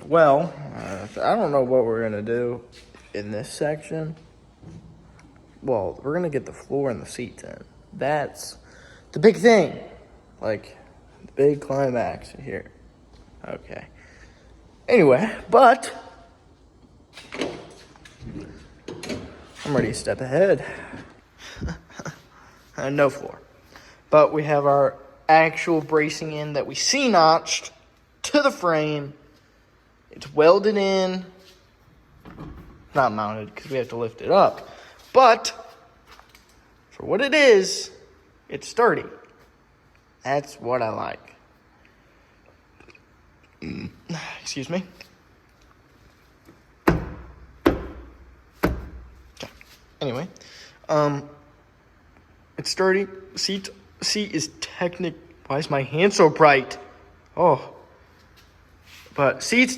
Well, I don't know what we're going to do in this section. Well, we're going to get the floor and the seats in. That's the big thing. Like, the big climax here. Okay. Anyway, but I'm ready to step ahead. No floor. But we have our actual bracing in that we C-notched to the frame. It's welded in. Not mounted because we have to lift it up. But for what it is, it's sturdy. That's what I like. Excuse me. Okay. Anyway, it's sturdy. Seat is technic. Why is my hand so bright? Oh. But seat's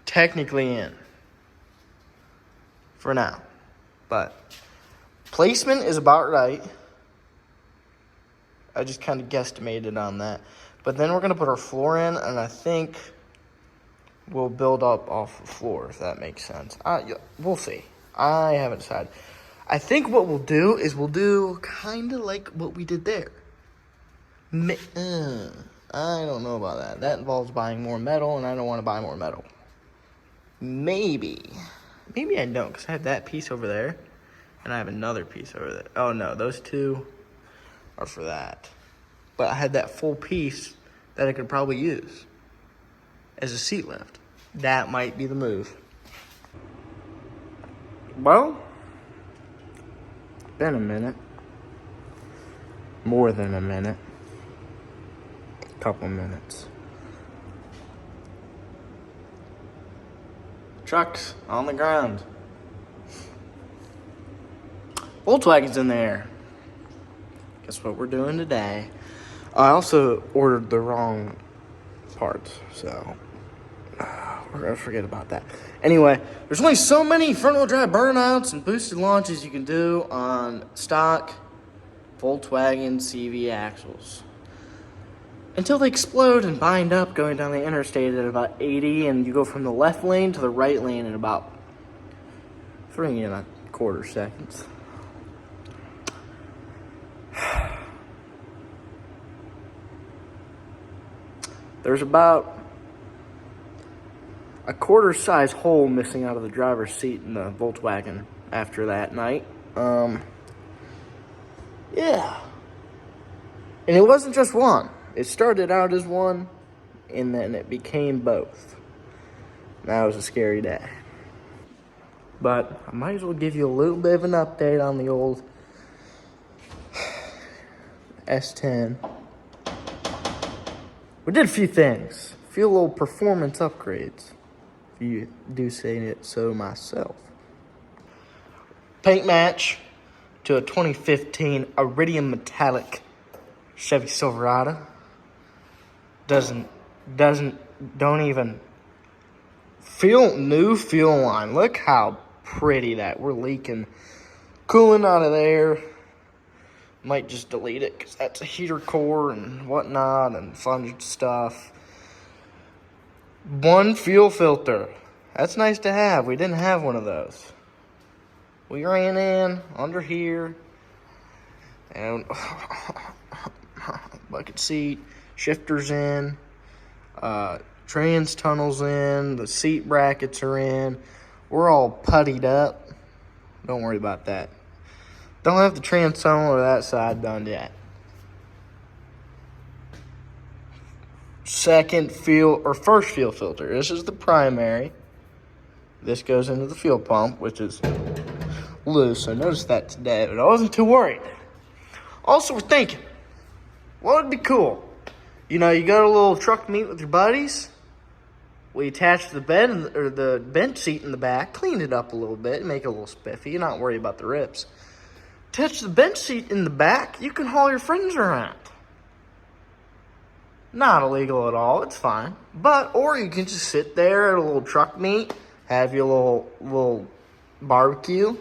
technically in for now. But placement is about right. I just kind of guesstimated on that. But then we're going to put our floor in, and I think we'll build up off the floor, if that makes sense. We'll see. I haven't decided. I think what we'll do is we'll do kind of like what we did there. I don't know about that. That involves buying more metal, and I don't want to buy more metal. Maybe I don't, because I have that piece over there, and I have another piece over there. Oh, no, those two are for that. But I had that full piece that I could probably use as a seat lift. That might be the move. Well, been a minute. More than a minute. A couple minutes. Trucks on the ground. Volkswagen's in there. Guess what we're doing today? I also ordered the wrong parts, so we're gonna forget about that. Anyway, there's only so many front-wheel drive burnouts and boosted launches you can do on stock Volkswagen CV axles until they explode and bind up going down the interstate at about 80, and you go from the left lane to the right lane in about 3.25 seconds. There's about a quarter-size hole missing out of the driver's seat in the Volkswagen after that night. Yeah. And it wasn't just one. It started out as one, and then it became both. That was a scary day. But I might as well give you a little bit of an update on the old S10. We did a few things. A few little performance upgrades, if you do say it so myself. Paint match to a 2015 Iridium Metallic Chevy Silverado. Don't even feel new fuel line. Look how pretty that. We're leaking coolant out of there. Might just delete it because that's a heater core and whatnot and fun stuff. One fuel filter. That's nice to have. We didn't have one of those. We ran in under here and bucket seat, shifters in, trans tunnels in, the seat brackets are in. We're all puttied up. Don't worry about that. Don't have the trans tunnel or that side done yet. First fuel filter. This is the primary. This goes into the fuel pump, which is loose. I noticed that today, but I wasn't too worried. Also, we're thinking, what would be cool? You know, you go to a little truck meet with your buddies. We attach the bed or the bench seat in the back, clean it up a little bit, make it a little spiffy. You're not worried about the rips. Attach the bench seat in the back, you can haul your friends around. Not illegal at all, it's fine. Or you can just sit there at a little truck meet, have your little barbecue.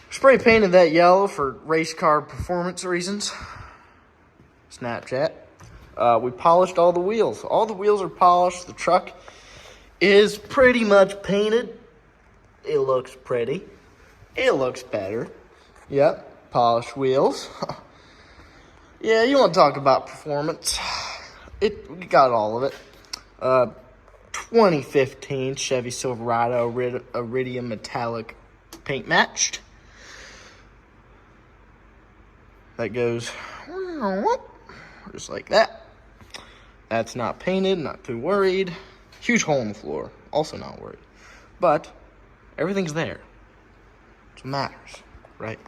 Spray painted that yellow for race car performance reasons. Snapchat. We polished all the wheels. All the wheels are polished. The truck is pretty much painted. It looks pretty. It looks better. Yep, polished wheels. Yeah, you want to talk about performance. We got all of it. 2015 Chevy Silverado Iridium Metallic paint matched. That goes just like that. That's not painted, not too worried. Huge hole in the floor, also not worried. But everything's there. That's what matters, right?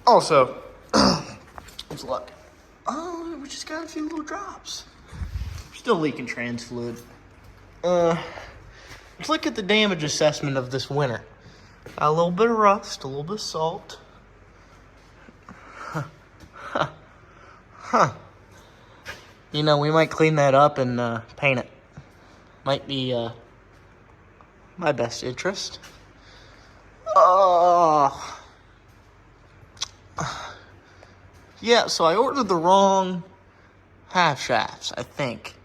Also, let's look. Oh, we just got a few little drops. Still leaking trans fluid. Let's look at the damage assessment of this winter. Got a little bit of rust, a little bit of salt. Huh. You know, we might clean that up and paint it. Might be my best interest. Yeah, so I ordered the wrong half shafts, I think.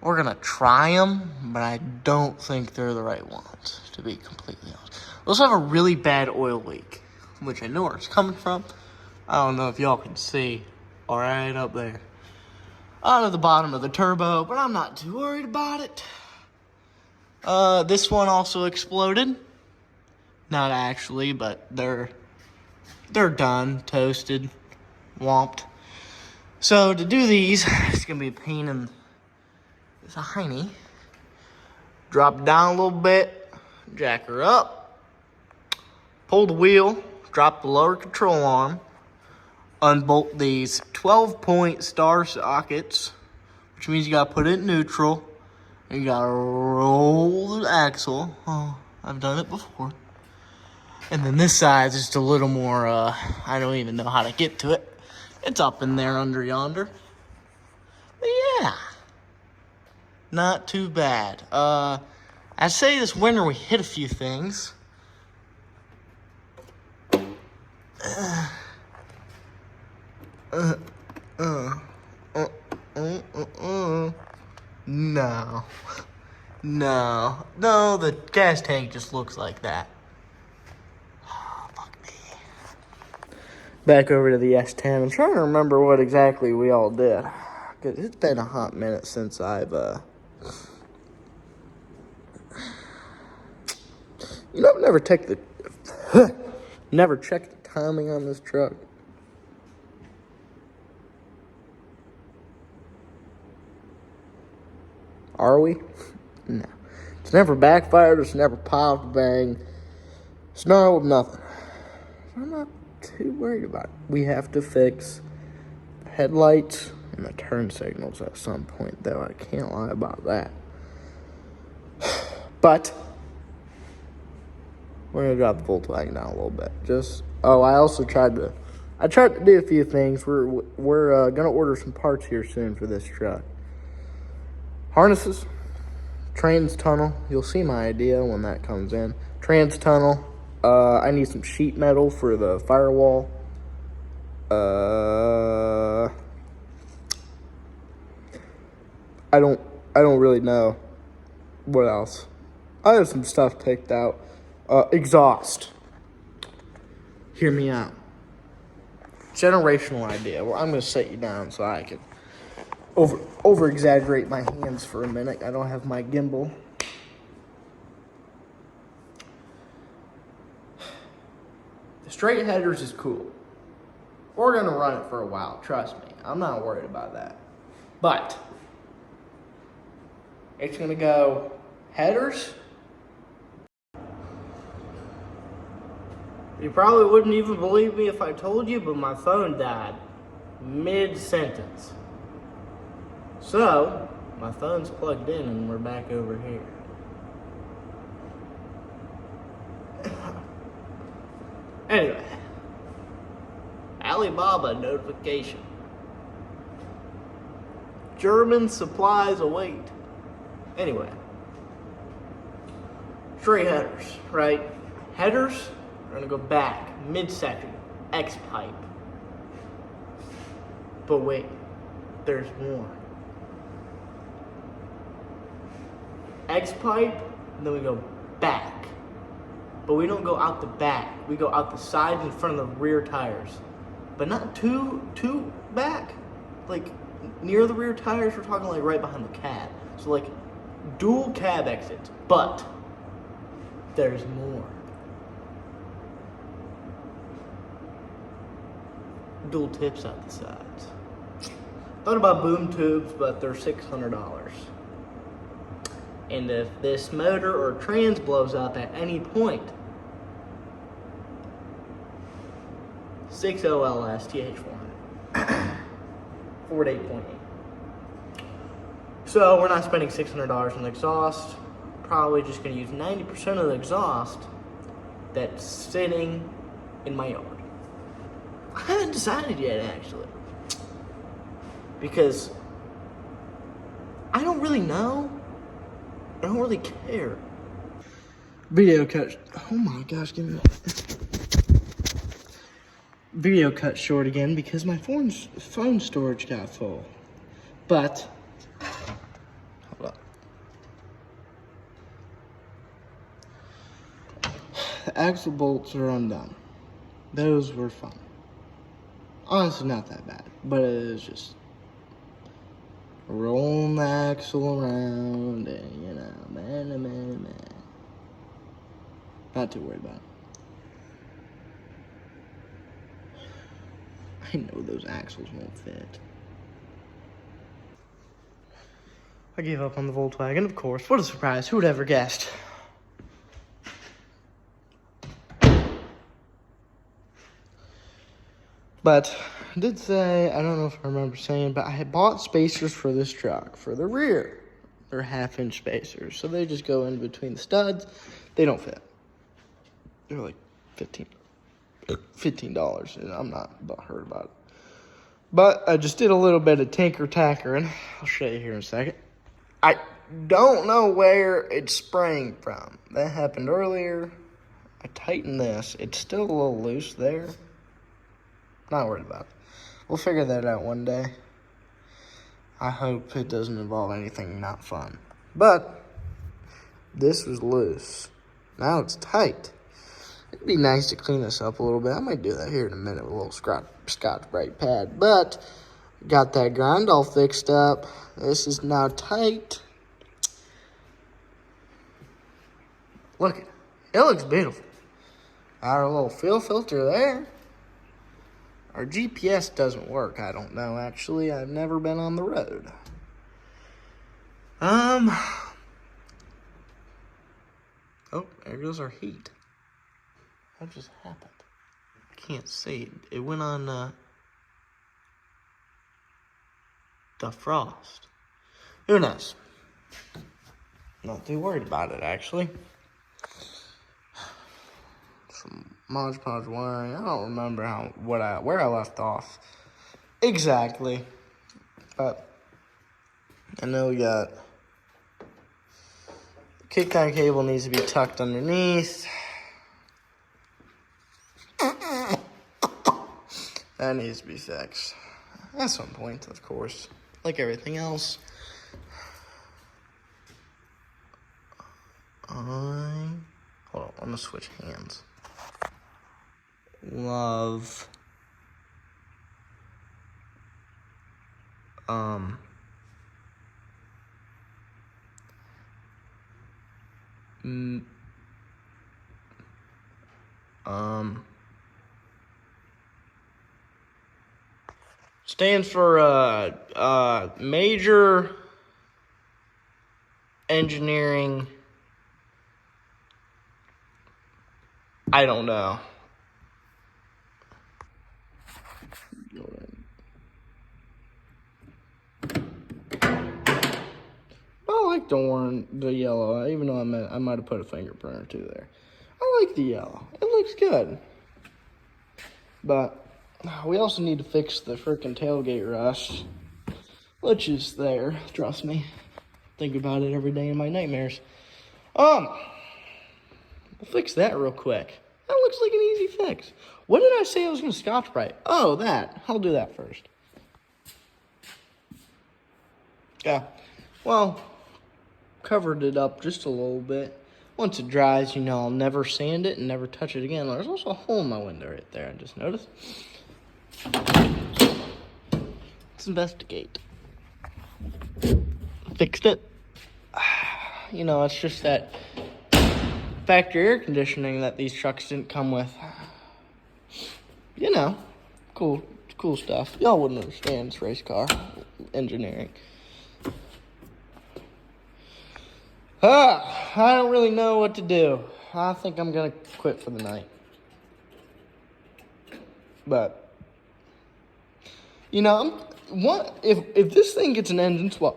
We're gonna try them, but I don't think they're the right ones, to be completely honest. We also have a really bad oil leak, which I know where it's coming from. I don't know if y'all can see, right up there. Out of the bottom of the turbo, but I'm not too worried about it. This one also exploded. Not actually, but they're done, toasted, womped. So to do these, it's gonna be a pain in the hiney. Drop it down a little bit, jack her up, pull the wheel, drop the lower control arm, unbolt these 12-point star sockets, which means you gotta put it in neutral, and you gotta roll the axle. Oh, I've done it before. And then this side's just a little more, I don't even know how to get to it. It's up in there under yonder. But yeah, not too bad. I'd say this winter we hit a few things. No, the gas tank just looks like that. Fuck me. Back over to the S10. I'm trying to remember what exactly we all did. 'Cause it's been a hot minute since I've, you know, I've never checked the timing on this truck. Are we? No. It's never backfired. It's never popped, bang, snarled, nothing. I'm not too worried about it. We have to fix the headlights and the turn signals at some point, though. I can't lie about that. But we're gonna drop the Volkswagen down a little bit. I also tried to do a few things. We're gonna order some parts here soon for this truck. Harnesses, trans tunnel. You'll see my idea when that comes in. Trans tunnel. I need some sheet metal for the firewall. I don't really know what else. I have some stuff picked out. Exhaust. Hear me out. Generational idea. Well, I'm gonna set you down so I can over exaggerate my hands for a minute. I don't have my gimbal. The straight headers is cool. We're gonna run it for a while, trust me. I'm not worried about that. But it's gonna go headers. You probably wouldn't even believe me if I told you, but my phone died mid-sentence. So, my phone's plugged in and we're back over here. Anyway, Alibaba notification. German supplies await. Anyway, straight headers, right? Headers are gonna go back, midsection, X-pipe. But wait, there's more. X pipe, and then we go back. But we don't go out the back. We go out the sides in front of the rear tires. But not too back. Like, near the rear tires, we're talking like right behind the cab. So like, dual cab exits. But there's more. Dual tips out the sides. Thought about boom tubes, but they're $600. And if this motor or trans blows up at any point, 6OLS TH400. Ford 8.8. So we're not spending $600 on the exhaust. Probably just going to use 90% of the exhaust that's sitting in my yard. I haven't decided yet, actually. Because I don't really know. I don't really care. Video cut. Oh my gosh, give me that. Video cut short again because my phone storage got full. But hold up. The axle bolts are undone. Those were fun. Honestly, not that bad, but it is just rolling the axle around and, you know, man. Not too worried about it. I know those axles won't fit. I gave up on the Volkswagen, of course. What a surprise. Who would ever guessed? But I did say, I don't know if I remember saying, but I had bought spacers for this truck, for the rear. They're 1/2-inch spacers, so they just go in between the studs. They don't fit. They're like $15, and I'm not hurt about it. But I just did a little bit of tackering. I'll show you here in a second. I don't know where it's spraying from. That happened earlier. I tightened this. It's still a little loose there. Not worried about it. We'll figure that out one day. I hope it doesn't involve anything not fun. But this was loose. Now it's tight. It'd be nice to clean this up a little bit. I might do that here in a minute with a little Scotch-Brite pad. But got that grind all fixed up. This is now tight. Look at it. It looks beautiful. Our little fuel filter there. Our GPS doesn't work. I don't know, actually. I've never been on the road. Oh, there goes our heat. What just happened? I can't see. It went on defrost. Who knows? Not too worried about it, actually. Some Mod Podge wiring. I don't remember where I left off exactly, but I know we got the kickdown cable needs to be tucked underneath. That needs to be fixed at some point, of course, like everything else. Hold on, I'm gonna switch hands. Love stands for major engineering. I don't know. I like the yellow, even though I might have put a fingerprint or two there. I like the yellow. It looks good. But we also need to fix the freaking tailgate rust, which is there. Trust me. Think about it every day in my nightmares. We'll fix that real quick. That looks like an easy fix. What did I say I was going to Scotch-Brite? Oh, that. I'll do that first. Yeah. Well, covered it up just a little bit. Once it dries, you know, I'll never sand it and never touch it again. There's also a hole in my window right there, I just noticed. Let's investigate. Fixed it. You know, it's just that factory air conditioning that these trucks didn't come with. You know, cool stuff. Y'all wouldn't understand this race car engineering. I don't really know what to do. I think I'm gonna quit for the night. But you know, if this thing gets an engine swap,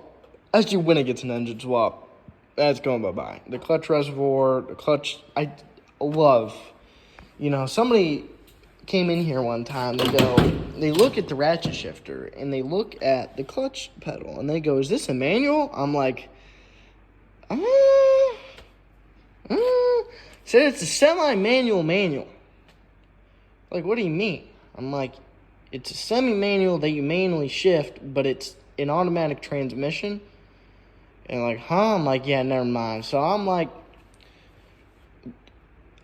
actually when it gets an engine swap, that's going bye-bye. The clutch reservoir, the clutch, I love. You know, somebody came in here one time, they look at the ratchet shifter, and they look at the clutch pedal, and they go, is this a manual? I'm like, said it's a semi-manual manual. Like, what do you mean? I'm like, it's a semi-manual that you manually shift, but it's an automatic transmission. And like, huh? I'm like, yeah, never mind. So I'm like,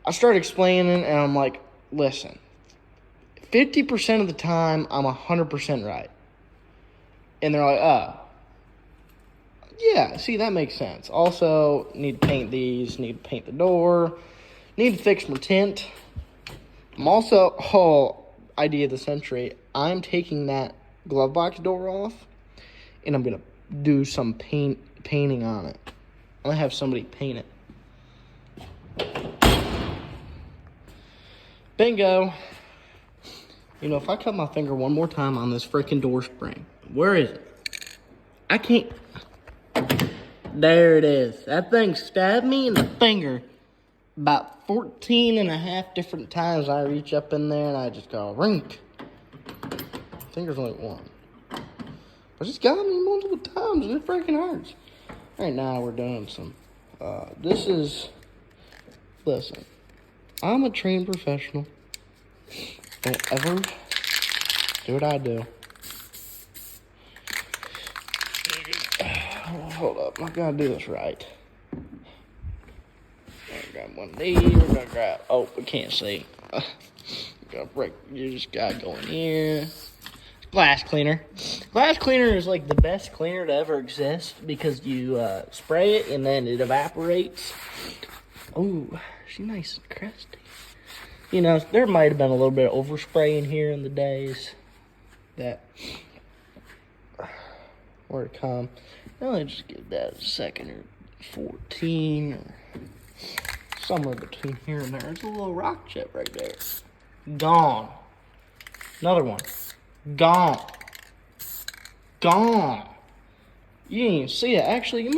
I start explaining, and I'm like, listen, 50% of the time, I'm 100% right. And they're like, oh. Yeah, see, that makes sense. Also, need to paint these, need to paint the door, need to fix my tint. I'm also, idea of the century, I'm taking that glove box door off, and I'm going to do some painting on it. I'm going to have somebody paint it. Bingo. You know, if I cut my finger one more time on this freaking door spring, where is it? I can't. There it is. That thing stabbed me in the finger about 14 and a half different times. I reach up in there and I just go, rink. Finger's only one. But it's got me multiple times and it freaking hurts. Right now we're doing some, listen, I'm a trained professional. Don't ever do what I do. Hold up, I gotta do this right. We're gonna grab one of these, we're gonna grab, oh, we can't see. You just gotta go in here. Glass cleaner. Glass cleaner is like the best cleaner to ever exist because you spray it and then it evaporates. Oh, she's nice and crusty. You know, there might have been a little bit of overspray in here in the days that were to come. I'll just give that a second or 14 or somewhere between here and there. There's a little rock chip right there. Gone. Another one. Gone. Gone. You didn't even see it. Actually, we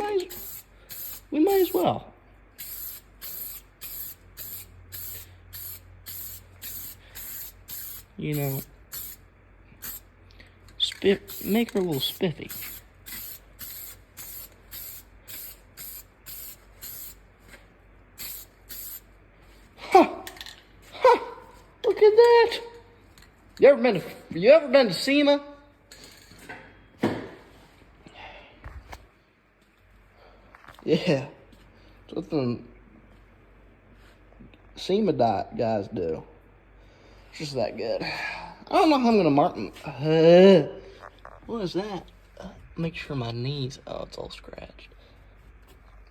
might as well. You know, make her a little spiffy. Look at that. You ever been to SEMA? Yeah. That's what them SEMA guys do. It's just that good. I don't know how I'm gonna mark them. What is that? Make sure my knees, oh, it's all scratched.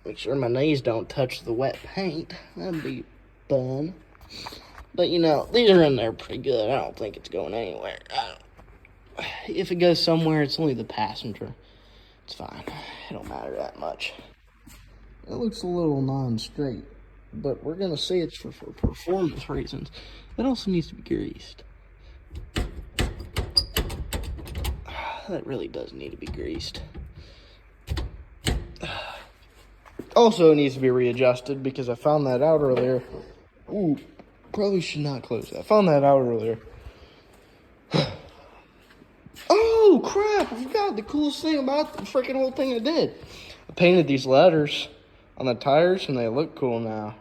Make sure my knees don't touch the wet paint. That'd be fun. But, you know, these are in there pretty good. I don't think it's going anywhere. If it goes somewhere, it's only the passenger. It's fine. It don't matter that much. It looks a little non-straight, but we're going to say it's for performance reasons. It also needs to be greased. That really does need to be greased. Also, it needs to be readjusted because I found that out earlier. Ooh. Probably should not close that. I found that out earlier. Oh, crap. I forgot the coolest thing about the freaking whole thing I did. I painted these letters on the tires, and they look cool now.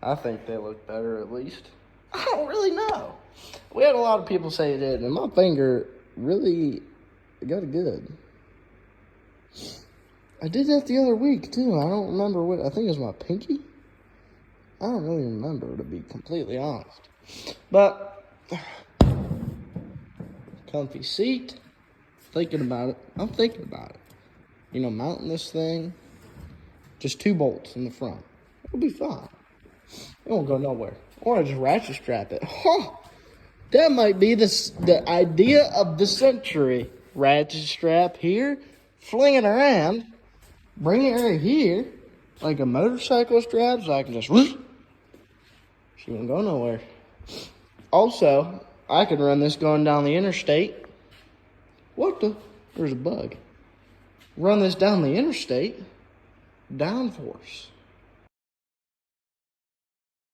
I think they look better, at least. I don't really know. We had a lot of people say it did, and my finger really got it good. I did that the other week, too. I don't remember what. I think it was my pinky. I don't really remember, to be completely honest. But, comfy seat. Thinking about it. I'm thinking about it. You know, mounting this thing. Just 2 bolts in the front. It'll be fine. It won't go nowhere. Or I just ratchet strap it. Huh. That might be the idea of the century. Ratchet strap here. Fling it around. Bring it right here. Like a motorcycle strap, so I can just whoosh. She won't go nowhere. Also, I could run this going down the interstate. What the? There's a bug. Run this down the interstate. Downforce.